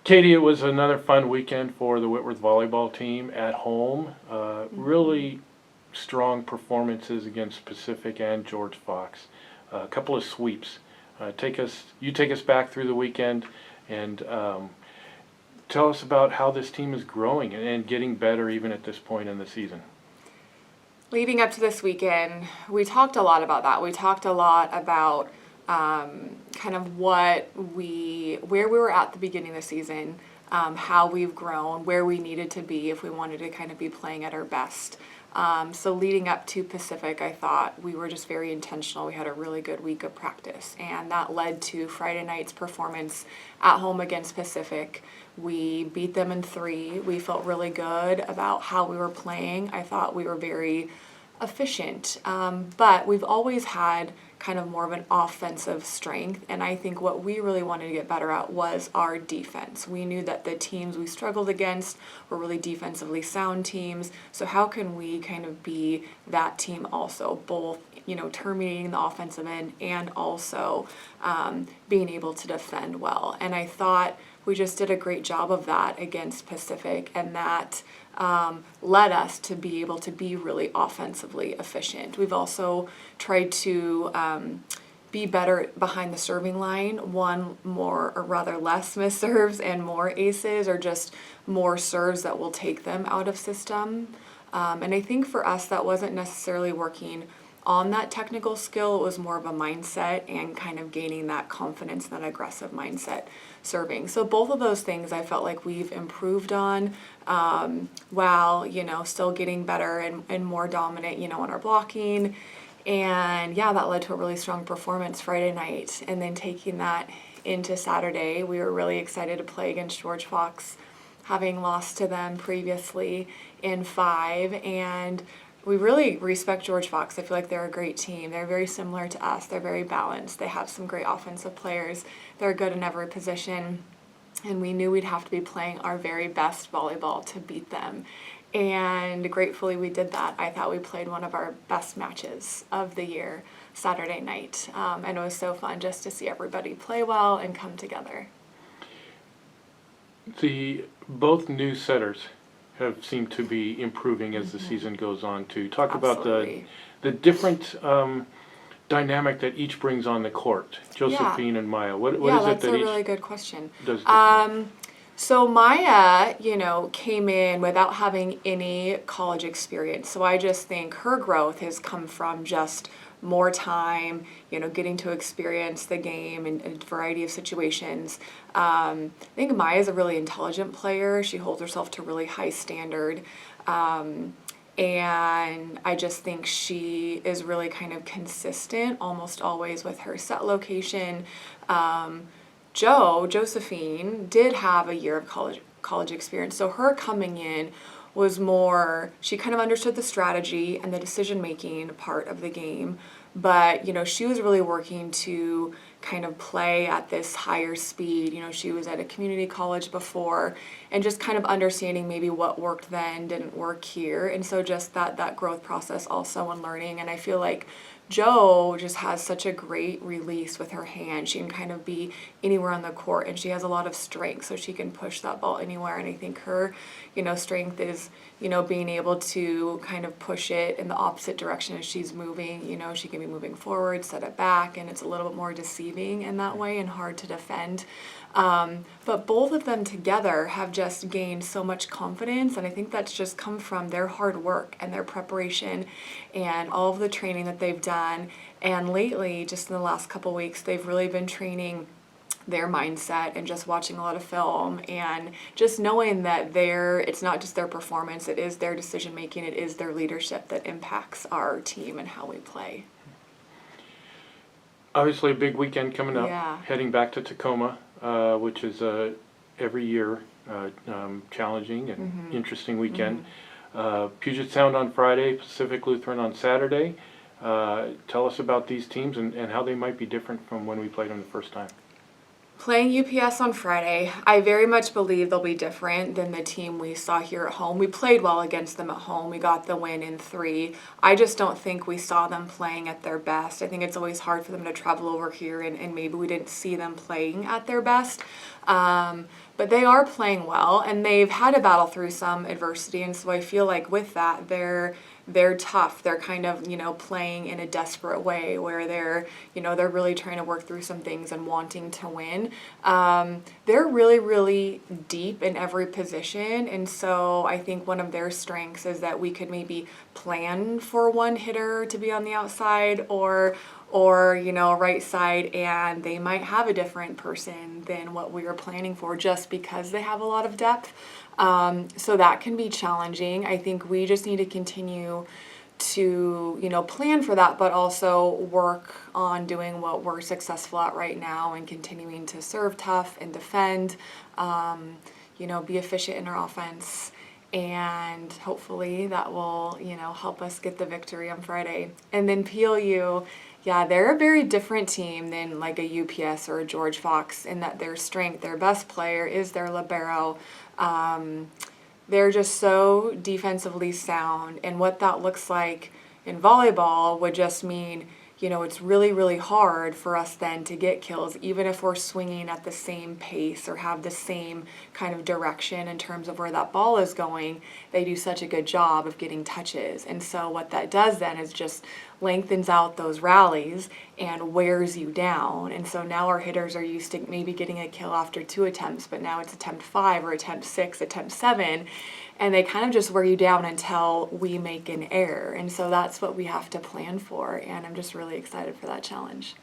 Katie, it was another fun weekend for the Whitworth volleyball team at home. Really strong performances against Pacific and George Fox. A couple of sweeps. You take us back through the weekend and tell us about how this team is growing and getting better even at this point in the season. Leading up to this weekend, we talked a lot about that. We talked a lot about kind of where we were at the beginning of the season, how we've grown, where we needed to be if we wanted to kind of be playing at our best. So leading up to Pacific, I thought we were just very intentional. We had a really good week of practice, and that led to Friday night's performance at home against Pacific. We beat them in 3. We felt really good about how we were playing. I thought we were very efficient, but we've always had kind of more of an offensive strength, and I think what we really wanted to get better at was our defense. We knew that the teams we struggled against were really defensively sound teams, so how can we kind of be that team also, both terminating the offensive end and also being able to defend well. And I thought we just did a great job of that against Pacific, and that led us to be able to be really offensively efficient. We've also tried to be better behind the serving line, less missed serves and more aces, or just more serves that will take them out of system. And I think for us that wasn't necessarily working on that technical skill. It was more of a mindset and kind of gaining that confidence, that aggressive mindset serving. So both of those things I felt like we've improved on, while still getting better and more dominant in our blocking. And that led to a really strong performance Friday night. And then taking that into Saturday, we were really excited to play against George Fox, having lost to them previously in 5. And we really respect George Fox. I feel like they're a great team. They're very similar to us. They're very balanced. They have some great offensive players. They're good in every position. And we knew we'd have to be playing our very best volleyball to beat them. And gratefully we did that. I thought we played one of our best matches of the year Saturday night. And it was so fun just to see everybody play well and come together. Both new setters have seemed to be improving as the season goes on too. Talk Absolutely. about the different dynamic that each brings on the court. Josephine and Maya. What is it that that's a really good question. Does So Maya, came in without having any college experience. So I just think her growth has come from just more time, getting to experience the game in a variety of situations. I think Maya's a really intelligent player. She holds herself to a really high standard. And I just think she is really kind of consistent almost always with her set location. Josephine did have a year of college experience, so her coming in was more, she kind of understood the strategy and the decision-making part of the game, but, she was really working to kind of play at this higher speed. She was at a community college before, and just kind of understanding maybe what worked then didn't work here, and so just that growth process also and learning. And I feel like Jo just has such a great release with her hand. She can kind of be anywhere on the court, and she has a lot of strength, so she can push that ball anywhere. And I think her, strength is, being able to kind of push it in the opposite direction as she's moving. She can be moving forward, set it back, and it's a little bit more deceiving in that way and hard to defend. But both of them together have just gained so much confidence, and I think that's just come from their hard work and their preparation and all of the training that they've done. And lately, just in the last couple weeks, they've really been training their mindset and just watching a lot of film and just knowing that it's not just their performance, it is their decision making, it is their leadership that impacts our team and how we play. Obviously a big weekend coming up, heading back to Tacoma, which is every year challenging and interesting weekend. Puget Sound on Friday, Pacific Lutheran on Saturday. Tell us about these teams and how they might be different from when we played them the first time. Playing UPS on Friday, I very much believe they'll be different than the team we saw here at home. We played well against them at home. We got the win in 3. I just don't think we saw them playing at their best. I think it's always hard for them to travel over here, and maybe we didn't see them playing at their best. But they are playing well, and they've had to battle through some adversity, and so I feel like with that, they're tough. They're kind of, playing in a desperate way where they're really trying to work through some things and wanting to win. They're really, really deep in every position, and so I think one of their strengths is that we could maybe plan for one hitter to be on the outside or right side, and they might have a different person than what we were planning for just because they have a lot of depth. So that can be challenging. I think we just need to continue to, plan for that, but also work on doing what we're successful at right now and continuing to serve tough and defend, be efficient in our offense. And hopefully that will, help us get the victory on Friday. And then PLU, yeah, they're a very different team than like a UPS or a George Fox in that their strength, their best player is their libero. They're just so defensively sound, and what that looks like in volleyball would just mean, it's really, really hard for us then to get kills, even if we're swinging at the same pace or have the same kind of direction in terms of where that ball is going. They do such a good job of getting touches. And so what that does then is just lengthens out those rallies and wears you down. And so now our hitters are used to maybe getting a kill after 2 attempts, but now it's attempt 5 or attempt 6, attempt 7. And they kind of just wear you down until we make an error. And so that's what we have to plan for. And I'm just really excited for that challenge.